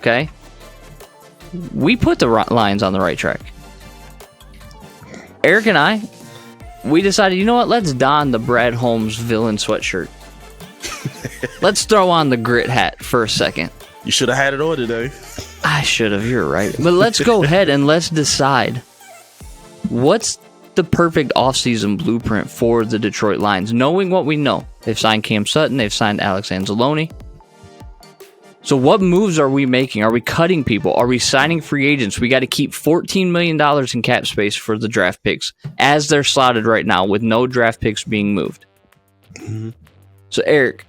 okay, we put the Lions on the right track. Eric and I, we decided, you know what? Let's don the Brad Holmes villain sweatshirt. Let's throw on the grit hat for a second. You should have had it on today. I should have. You're right. But let's go ahead and let's decide what's the perfect offseason blueprint for the Detroit Lions, knowing what we know. They've signed Cam Sutton. They've signed Alex Anzalone. So what moves are we making? Are we cutting people? Are we signing free agents? We got to keep $14 million in cap space for the draft picks as they're slotted right now with no draft picks being moved. Mm-hmm. So, Eric,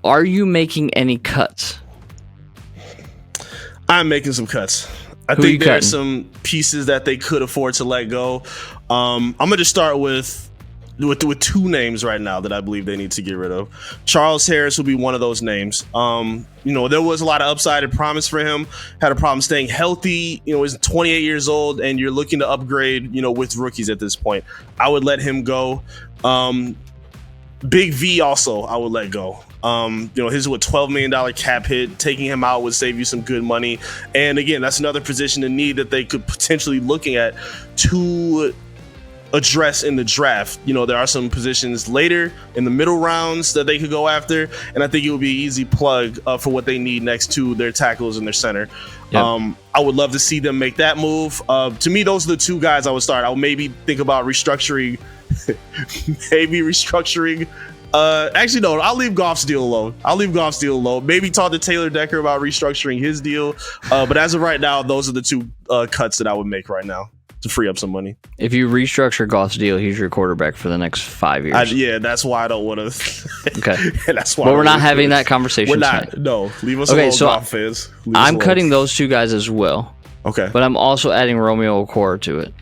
are you making any cuts? I'm making some cuts. I think there are some pieces that they could afford to let go. I'm going to just start with two names right now that I believe they need to get rid of. Charles Harris will be one of those names. There was a lot of upside and promise for him. Had a problem staying healthy. He's 28 years old, and you're looking to upgrade, with rookies at this point. I would let him go. Big V also, I would let go. His $12 million cap hit. Taking him out would save you some good money. And again, that's another position in need that they could potentially looking at to address in the draft. There are some positions later in the middle rounds that they could go after, and I think it would be an easy plug for what they need next to their tackles and their center. Yep. I would love to see them make that move. To me, those are the two guys I would start. I would maybe think about restructuring. Actually, no, I'll leave Goff's deal alone. Maybe talk to Taylor Decker about restructuring his deal. But as of right now, those are the two cuts that I would make right now to free up some money. If you restructure Goff's deal, he's your quarterback for the next 5 years. That's why I don't want to. Okay. That's why. But we're not having that conversation. We're not. Tonight. No, leave us alone, Goff fans. I'm cutting those two guys as well. Okay. But I'm also adding Romeo Okwara to it.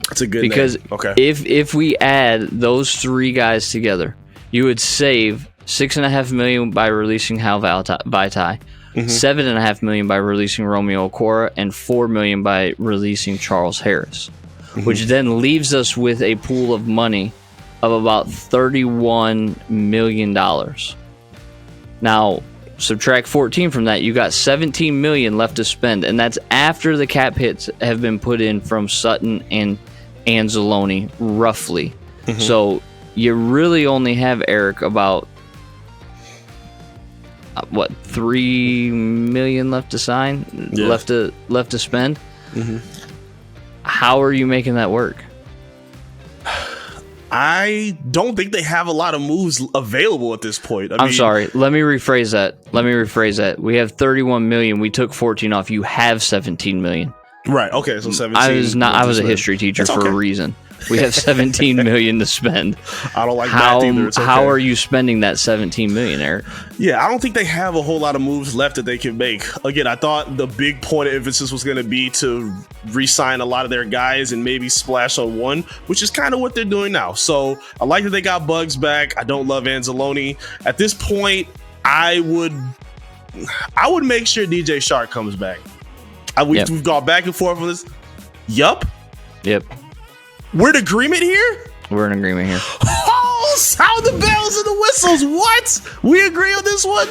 That's a good because name. Okay. If we add those three guys together, you would save $6.5 million by releasing Hal Vaitai, $7.5 million by releasing Romeo Okwara, and $4 million by releasing Charles Harris, which then leaves us with a pool of money of about $31 million. Now, subtract 14 from that, you got $17 million left to spend, and that's after the cap hits have been put in from Sutton and Anzalone, roughly. So you really only have, Eric, about $3 million left to sign, left to spend. How are you making that work? I don't think they have a lot of moves available at this point. I'm sorry. Let me rephrase that. We have 31 million. We took 14 off. You have 17 million. Right. Okay. So 17. I was a history teacher for a reason. We have 17 million to spend. I don't like math either. It's okay. How are you spending that 17 million, Eric? Yeah, I don't think they have a whole lot of moves left that they can make. Again, I thought the big point of emphasis was going to be to re-sign a lot of their guys and maybe splash on one, which is kind of what they're doing now. So I like that they got Bugs back. I don't love Anzalone. At this point, I would make sure DJ Shark comes back. We've gone back and forth on this. Yep. We're in agreement here? We're in agreement here. Oh, sound the bells and the whistles. What? We agree on this one?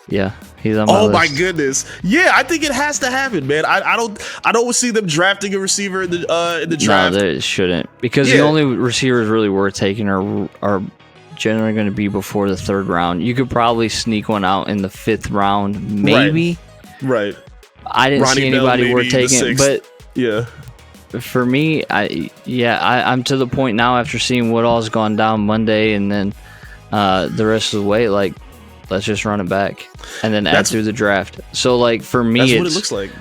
Yeah, he's on my list. Oh my goodness. Yeah, I think it has to happen, man. I don't see them drafting a receiver in the draft. No, they shouldn't. Because the only receivers really worth taking are generally going to be before the third round. You could probably sneak one out in the fifth round, maybe. Right. I didn't see anybody worth taking, but yeah. For me, I'm to the point now after seeing what all's gone down Monday and then the rest of the way, like, let's just run it back and then add through the draft. So, like, for me, that's what it looks like.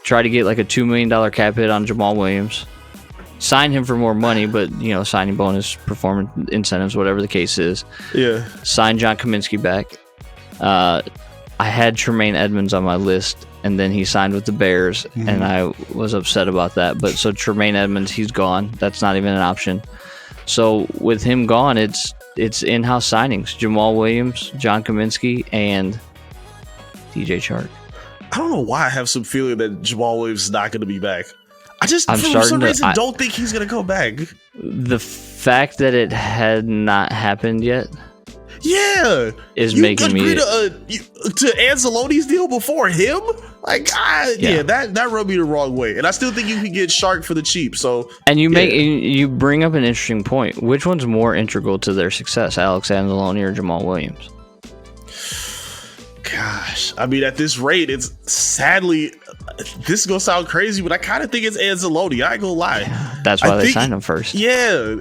Try to get like a $2 million cap hit on Jamal Williams. Sign him for more money, but, signing bonus, performance incentives, whatever the case is. Yeah. Sign John Kaminsky back. I had Tremaine Edmonds on my list, and then he signed with the Bears, and I was upset about that. But so Tremaine Edmonds, he's gone. That's not even an option. So with him gone, it's in-house signings: Jamal Williams, John Kaminsky, and DJ Chark. I don't know why I have some feeling that Jamal Williams is not going to be back. I just, for some reason, don't think he's going to come back. The fact that it had not happened yet. is making me to Ancelotti's deal before him. Like, that rubbed me the wrong way, and I still think you can get Shark for the cheap. So, and you bring up an interesting point. Which one's more integral to their success, Alex Anzalone or Jamal Williams? Gosh, I mean, at this rate, it's sadly, this is gonna sound crazy, but I kind of think it's Ancelotti. I ain't gonna lie. Yeah, that's why they signed him first. Yeah,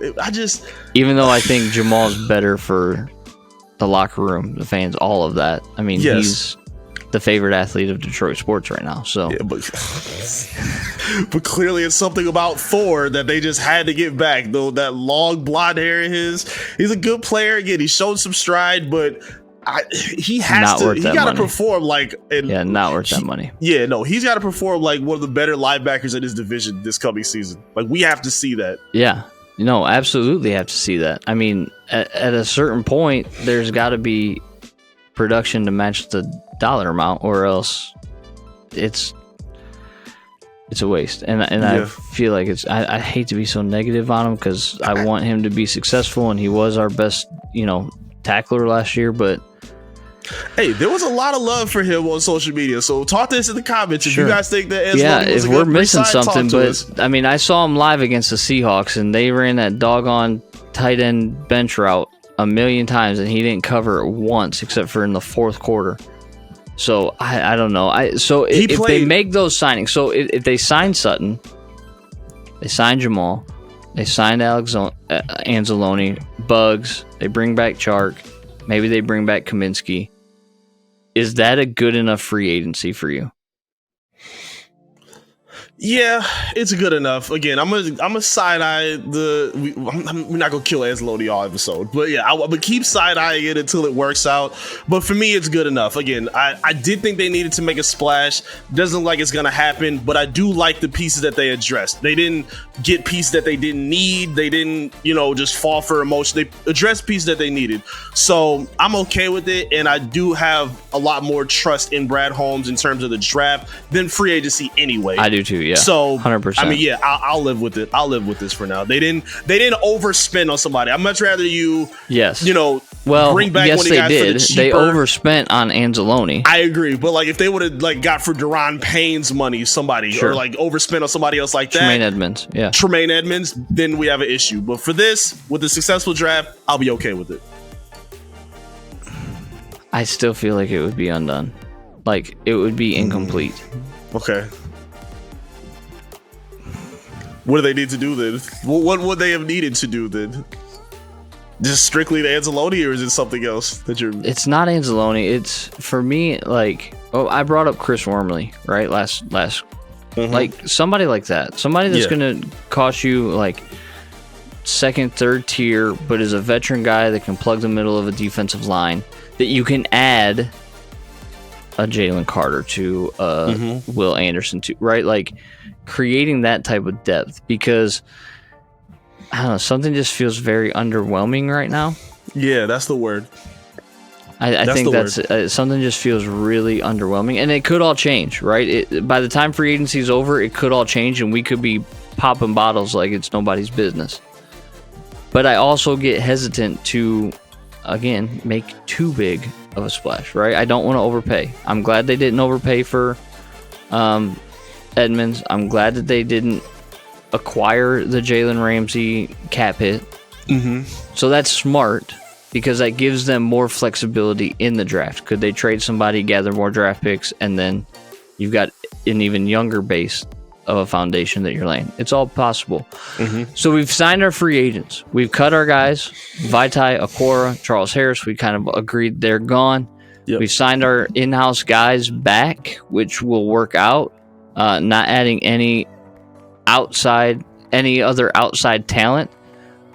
even though I think Jamal's better for the locker room, the fans, all of that. I mean, he's the favorite athlete of Detroit sports right now. So, but clearly it's something about Thor that they just had to get back. Though that long blonde hair of his, he's a good player. Again, he showed some stride, but he has to. He got to perform like. Not worth that money. Yeah, no, he's got to perform like one of the better linebackers in his division this coming season. Like, we have to see that. Yeah, no, absolutely have to see that. I mean, at a certain point, there's got to be production to match the dollar amount, or else it's a waste. And I feel like I hate to be so negative on him because I want him to be successful, and he was our best, tackler last year, but hey, there was a lot of love for him on social media. So talk to us in the comments if you guys think that Ancelotti was a good we're missing something. But us. I mean, I saw him live against the Seahawks, and they ran that doggone tight end bench route a million times, and he didn't cover it once except for in the fourth quarter. So I don't know. If they make those signings, so if they sign Sutton, they sign Jamal, they signed Anzalone, Bugs, they bring back Chark, maybe they bring back Kaminsky. Is that a good enough free agency for you? Yeah, it's good enough. Again, I'm a side eye we're not gonna kill Ancelotti all episode, but yeah, I'm gonna keep side eyeing it until it works out. But for me, it's good enough. Again, I did think they needed to make a splash. Doesn't look like it's gonna happen, but I do like the pieces that they addressed. They didn't get pieces that they didn't need. They didn't, just fall for emotion. They addressed pieces that they needed. So I'm okay with it, and I do have a lot more trust in Brad Holmes in terms of the draft than free agency anyway. I do too. Yeah. So 100%. I mean, I'll live with it. I'll live with this for now. They didn't overspend on somebody. I'd much rather you, bring back one of the guys for the cheaper. They overspent on Anzalone. I agree, but like if they would have got for Daron Payne's money, somebody or like overspent on somebody else like that, Tremaine Edmonds, then we have an issue. But for this, with a successful draft, I'll be okay with it. I still feel like it would be undone. Like it would be incomplete. Okay. What do they need to do then? What would they have needed to do then? Just strictly the Anzalone, or is it something else that you're? It's not Anzalone. It's for me like I brought up Chris Wormley right last like somebody like that, somebody that's gonna cost you like second, third tier, but is a veteran guy that can plug the middle of a defensive line that you can add a Jalen Carter to, Will Anderson to, right? Like creating that type of depth, because I don't know, something just feels very underwhelming right now. Yeah, that's the word. I think that's something just feels really underwhelming, and it could all change, right? By the time free agency is over, it could all change, and we could be popping bottles like it's nobody's business. But I also get hesitant to, again, make too big of a splash, right? I don't want to overpay. I'm glad they didn't overpay for Edmonds. I'm glad that they didn't acquire the Jalen Ramsey cap hit. So that's smart, because that gives them more flexibility in the draft. Could they trade somebody, gather more draft picks, and then you've got an even younger base of a foundation that you're laying? It's all possible. So we've signed our free agents. We've cut our guys. Vaitai, Okora, Charles Harris, we kind of agreed they're gone. We've signed our in-house guys back, which will work out. Not adding any other outside talent,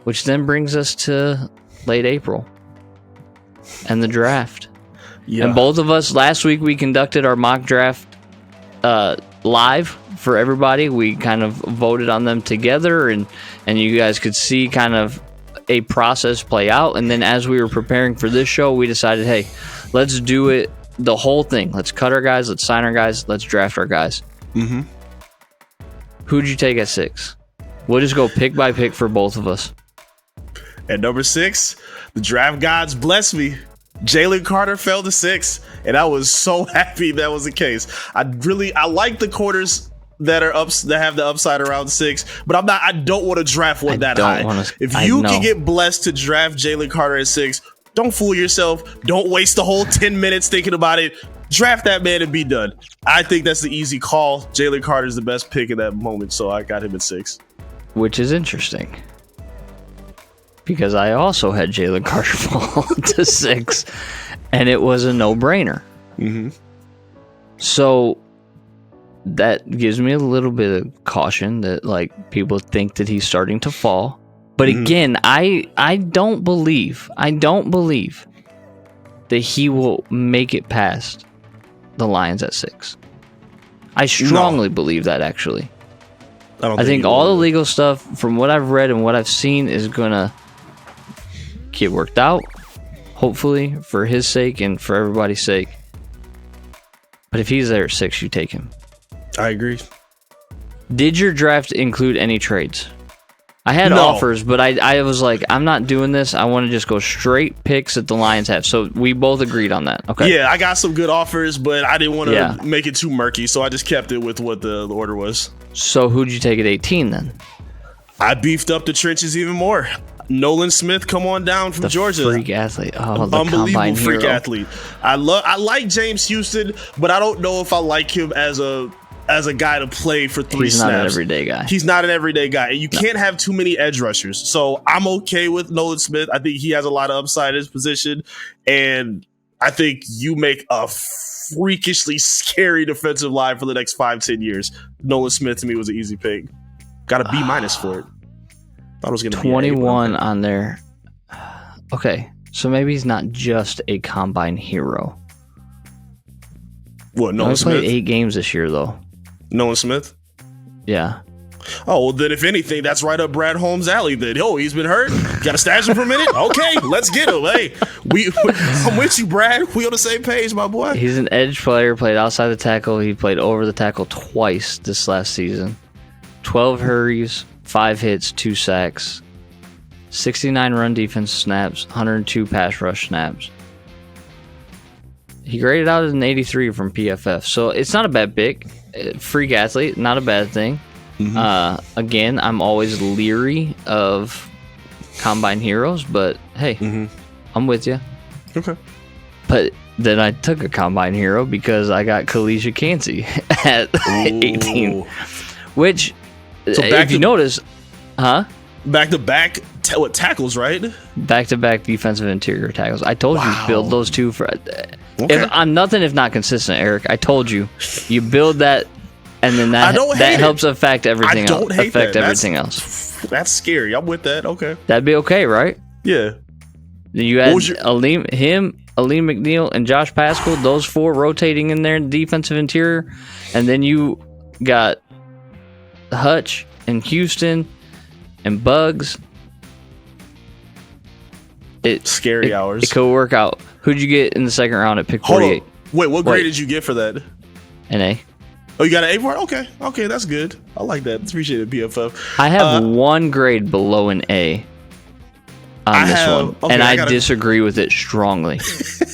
which then brings us to late April and the draft. And both of us, last week we conducted our mock draft live for everybody. We kind of voted on them together, and you guys could see kind of a process play out. And then as we were preparing for this show, we decided, hey, let's do it, the whole thing. Let's cut our guys, let's sign our guys, let's draft our guys. Who'd you take at 6? We'll just go pick by pick for both of us. At number 6, the draft gods bless me. Jalen Carter fell to 6, and I was so happy that was the case. I like the quarters that have the upside around 6, but I don't want to draft one that high. If you can get blessed to draft Jalen Carter at 6, don't fool yourself. Don't waste the whole 10 minutes thinking about it. Draft that man and be done. I think that's the easy call. Jalen Carter is the best pick in that moment, so I got him at 6. Which is interesting, because I also had Jalen Carter fall to 6, and it was a no-brainer. Mm-hmm. So that gives me a little bit of caution that like people think that he's starting to fall. But again, I don't believe that he will make it past the Lions at 6. I strongly believe that, actually. I think all the legal stuff, from what I've read and what I've seen, is gonna get worked out, hopefully, for his sake and for everybody's sake. But if he's there at 6, you take him. I agree. Did your draft include any trades? I had offers, but I was like, I'm not doing this. I want to just go straight picks that the Lions have. So we both agreed on that. Okay. Yeah, I got some good offers, but I didn't want to make it too murky, so I just kept it with what the order was. So who'd you take at 18 then? I beefed up the trenches even more. Nolan Smith, come on down from Georgia. Freak athlete. Oh, the unbelievable freak athlete. I like James Houston, but I don't know if I like him as a guy to play for 3 snaps. He's not an everyday guy. He's not an everyday guy. And you can't have too many edge rushers. So I'm okay with Nolan Smith. I think he has a lot of upside in his position. And I think you make a freakishly scary defensive line for the next 5-10 years. Nolan Smith to me was an easy pick. Got a B- for it. Thought it was going to be 21 on there. Okay. So maybe he's not just a combine hero. What, Nolan Smith? Played 8 games this year, though. Nolan Smith? Yeah. Oh, well, then if anything, that's right up Brad Holmes' alley then. Oh, he's been hurt? Got to stash him for a minute? Okay, let's get him. Hey, I'm with you, Brad. We on the same page, my boy. He's an edge player, played outside the tackle. He played over the tackle twice this last season. 12 hurries, 5 hits, 2 sacks, 69 run defense snaps, 102 pass rush snaps. He graded out as an 83 from PFF, so it's not a bad pick. Freak athlete, not a bad thing. Mm-hmm. Again, I'm always leery of combine heroes, but hey, I'm with you. Okay. But then I took a combine hero because I got Kalisha Cansey at 18, which, so if you notice, back-to-back tackles, right? Back-to-back defensive interior tackles. I told you build those two for. If I'm nothing if not consistent, Eric. I told you build that, and then that helps affect everything else. Everything else. That's scary. I'm with that. Okay, that'd be okay, right? Yeah. You had Aleem McNeil, and Josh Pascal. Those 4 rotating in there in the defensive interior, and then you got Hutch and Houston and Bugs. Scary hours. It could work out. Who'd you get in the second round at pick 48? Wait, what grade did you get for that? An A. Oh, you got an A for it? Okay, that's good. I like that. Appreciate it, BFF. I have 1 grade below an A on this one, and I disagree with it strongly.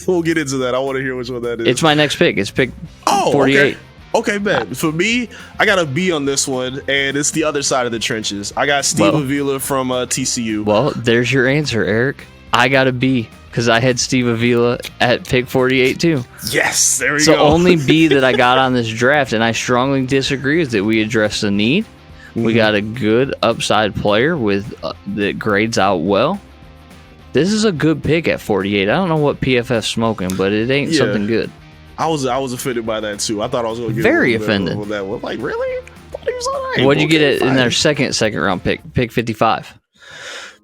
We'll get into that. I want to hear which one that is. It's my next pick. It's pick 48. Okay, man. For me, I got a B on this one, and it's the other side of the trenches. I got Steve Avila from TCU. Well, there's your answer, Eric. I got a B because I had Steve Avila at pick 48 too. Yes, there we go. So only B that I got on this draft, and I strongly disagree with it. We addressed the need. We got a good upside player with that grades out well. This is a good pick at 48. I don't know what PFF's smoking, but it ain't something good. I was offended by that too. I thought I was going to get very offended on that one. Like, really? He was all right. What'd you get in their second round pick 55?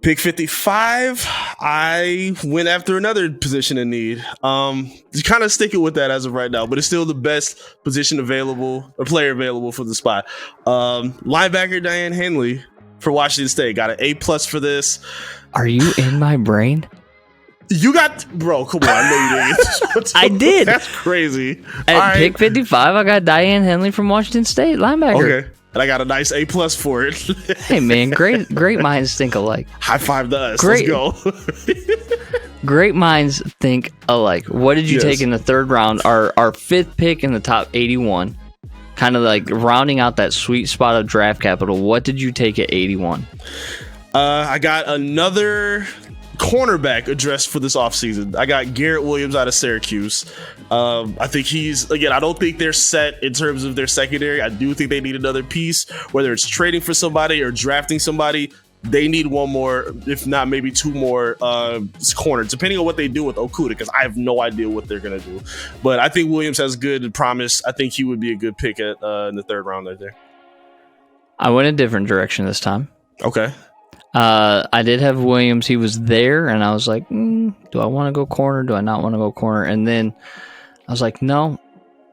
Pick 55, I went after another position in need. Just kind of sticking with that as of right now, but it's still the best position available, or player available for the spot. Linebacker Diane Henley for Washington State got an A+ for this. Are you in my brain? You got, bro, come on. I know you didn't. I did. That's crazy. At pick 55, I got Diane Henley from Washington State, linebacker. Okay. and I got a nice A+ for it. Hey man, great minds think alike. High five to us. Let's go. Great minds think alike. What did you take in the third round? Our fifth pick in the top 81, kind of like rounding out that sweet spot of draft capital. What did you take at 81? I got another cornerback addressed for this offseason. I got Garrett Williams out of Syracuse. I think I don't think they're set in terms of their secondary. I do think they need another piece, whether it's trading for somebody or drafting somebody. They need one more, if not maybe two more corners, depending on what they do with Okuda, because I have no idea what they're going to do. But I think Williams has good promise. I think he would be a good pick in the third round right there. I went a different direction this time. Okay. I did have Williams. He was there, and I was like, do I want to go corner? Do I not want to go corner? And then I was like, no,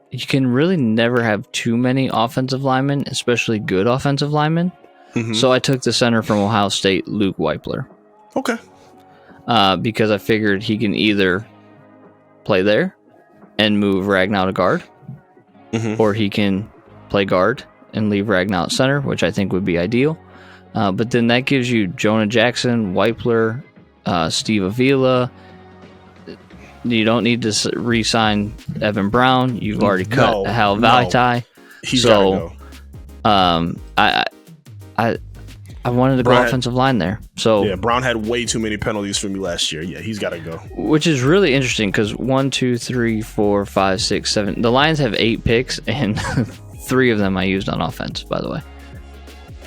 you can really never have too many offensive linemen, especially good offensive linemen. Mm-hmm. So I took the center from Ohio State, Luke Weipler. Okay. Because I figured he can either play there and move Ragnow to guard, or he can play guard and leave Ragnow at center, which I think would be ideal. But then that gives you Jonah Jackson, Weipler, Steve Avila. You don't need to re-sign Evan Brown. You've already cut Hal Valitai. He's gotta go. I wanted to go offensive line there. So yeah, Brown had way too many penalties for me last year. Yeah, he's got to go. Which is really interesting because 1, 2, 3, 4, 5, 6, 7. The Lions have 8 picks, and 3 of them I used on offense. By the way,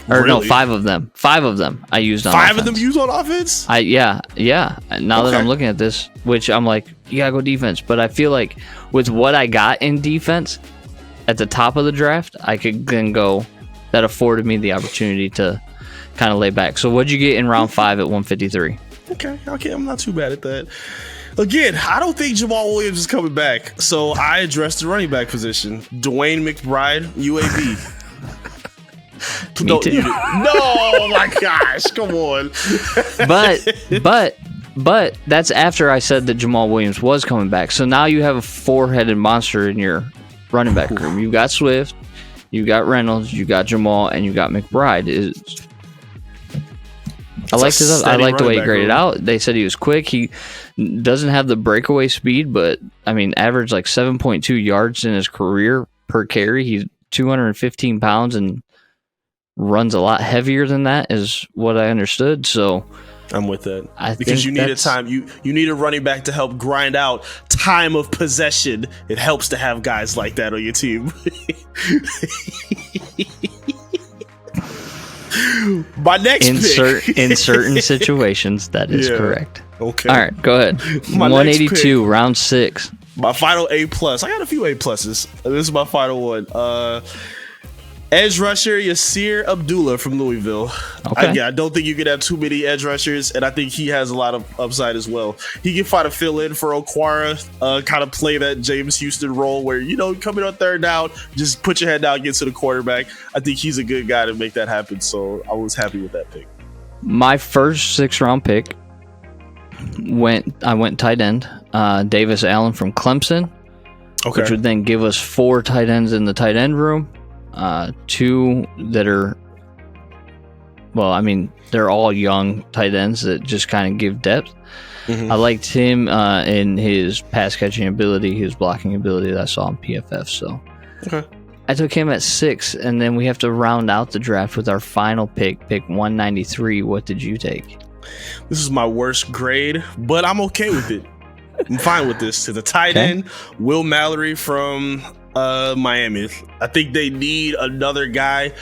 or really? No, 5 of them. 5 of them I used on. 5 offense. of them used on offense. Yeah. Now that I'm looking at this, which I'm like, you gotta go defense. But I feel like with what I got in defense at the top of the draft, I could then go. That afforded me the opportunity to kind of lay back. So what'd you get in round 5 at 153? Okay, I'm not too bad at that. Again, I don't think Jamal Williams is coming back, so I addressed the running back position. Dwayne McBride, UAB. Me too. No, my gosh, come on. But that's after I said that Jamal Williams was coming back. So now you have a 4-headed monster in your running back room. You got Swift, you got Reynolds, you got Jamal, and you got McBride. I like the way he graded out. They said he was quick. He doesn't have the breakaway speed, but I mean, averaged like 7.2 yards in his career per carry. He's 215 pounds and runs a lot heavier than that, is what I understood. So I'm with that because you need a time. You need a running back to help grind out time of possession. It helps to have guys like that on your team. My next pick. In certain situations, that is correct. Okay. All right, go ahead. 182, round 6. My final A+. I got a few A+. This is my final one. Edge rusher Yasir Abdullah from Louisville. Okay. I don't think you could have too many edge rushers, and I think he has a lot of upside as well. He can find a fill in for Okwara, kind of play that James Houston role where, coming on third down, just put your head down, get to the quarterback. I think he's a good guy to make that happen, so I was happy with that pick. My first 6th-round pick I went tight end, Davis Allen from Clemson, which would then give us 4 tight ends in the tight end room. 2 that are, they're all young tight ends that just kind of give depth. I liked him in his pass catching ability, his blocking ability that I saw on PFF. So I took him at 6, and then we have to round out the draft with our final pick 193. What did you take? This is my worst grade, but I'm okay with it. I'm fine with this. To the tight end, Will Mallory from Miami. I think they need another guy.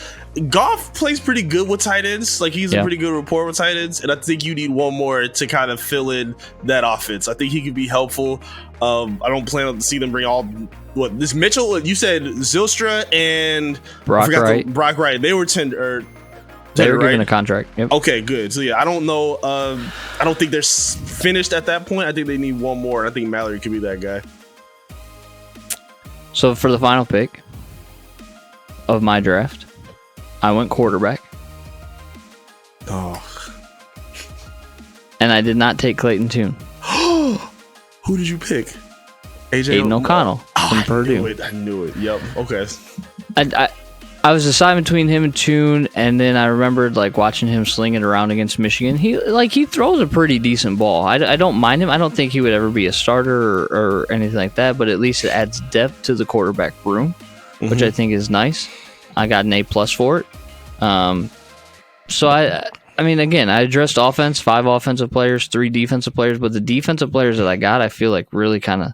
Goff plays pretty good with tight ends. Like, he's a pretty good rapport with tight ends, and I think you need one more to kind of fill in that offense. I think he could be helpful. I don't plan on to see them bring this Mitchell. You said Zylstra and Brock Wright. They were tender. They were given a contract. Yep. Okay, good. So I don't know. I don't think they're finished at that point. I think they need one more. And I think Mallory could be that guy. So for the final pick of my draft, I went quarterback. Oh. And I did not take Clayton Tune. Who did you pick? Aiden O'Connell from Purdue. I knew it. Yep. Okay. I was deciding between him and Tune, and then I remembered like watching him sling it around against Michigan. He throws a pretty decent ball. I don't mind him. I don't think he would ever be a starter or anything like that, but at least it adds depth to the quarterback room, which I think is nice. I got an A+ for it. So I mean, again, I addressed offense, 5 offensive players, 3 defensive players, but the defensive players that I got, I feel like really kind of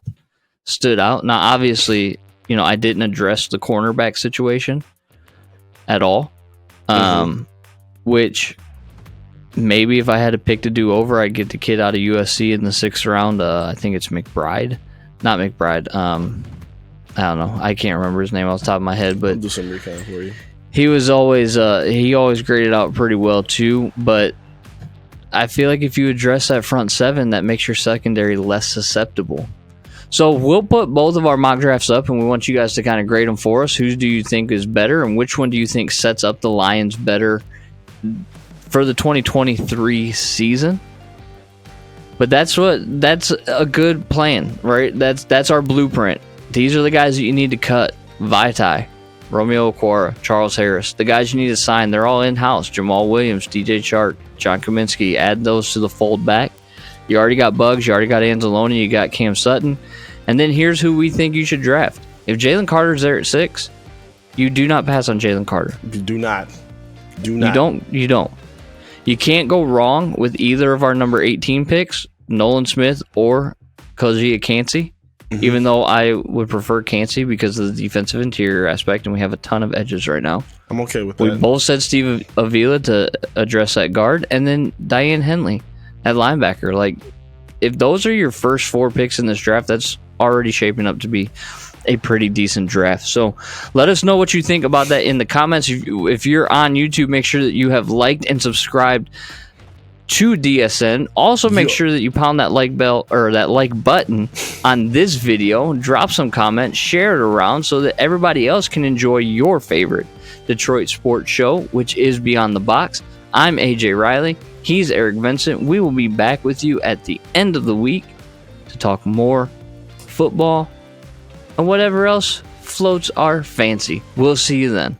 stood out. Now, obviously, I didn't address the cornerback situation at all, which maybe if I had to pick to do over, I'd get the kid out of USC in the 6th round. I think it's McBride. Not McBride. I don't know. I can't remember his name off the top of my head, but I'll do some recon for you. He was always he always graded out pretty well too, but I feel like if you address that front 7, that makes your secondary less susceptible. So we'll put both of our mock drafts up, and we want you guys to kind of grade them for us. Who do you think is better, and which one do you think sets up the Lions better for the 2023 season? But that's a good plan, right? That's our blueprint. These are the guys that you need to cut. Vaitai, Romeo Okwara, Charles Harris. The guys you need to sign, they're all in-house. Jamal Williams, DJ Chark, John Kaminsky. Add those to the fold back. You already got Bugs. You already got Anzalone. You got Cam Sutton. And then here's who we think you should draft. If Jalen Carter's there at 6, you do not pass on Jalen Carter. You do not. You don't. You can't go wrong with either of our number 18 picks, Nolan Smith or Koji Akansi. Even though I would prefer Cansey because of the defensive interior aspect, and we have a ton of edges right now. I'm okay with that. We both said Steve Avila to address that guard, and then Diane Henley at linebacker. Like, if those are your first 4 picks in this draft, that's already shaping up to be a pretty decent draft. So let us know what you think about that in the comments. If you're on YouTube, make sure that you have liked and subscribed to DSN. Also, make sure that you pound that like bell or that like button on this video. Drop some comments, share it around so that everybody else can enjoy your favorite Detroit sports show, which is Beyond the Box. I'm AJ Riley. He's Eric Vincent. We will be back with you at the end of the week to talk more football and whatever else floats our fancy. We'll see you then.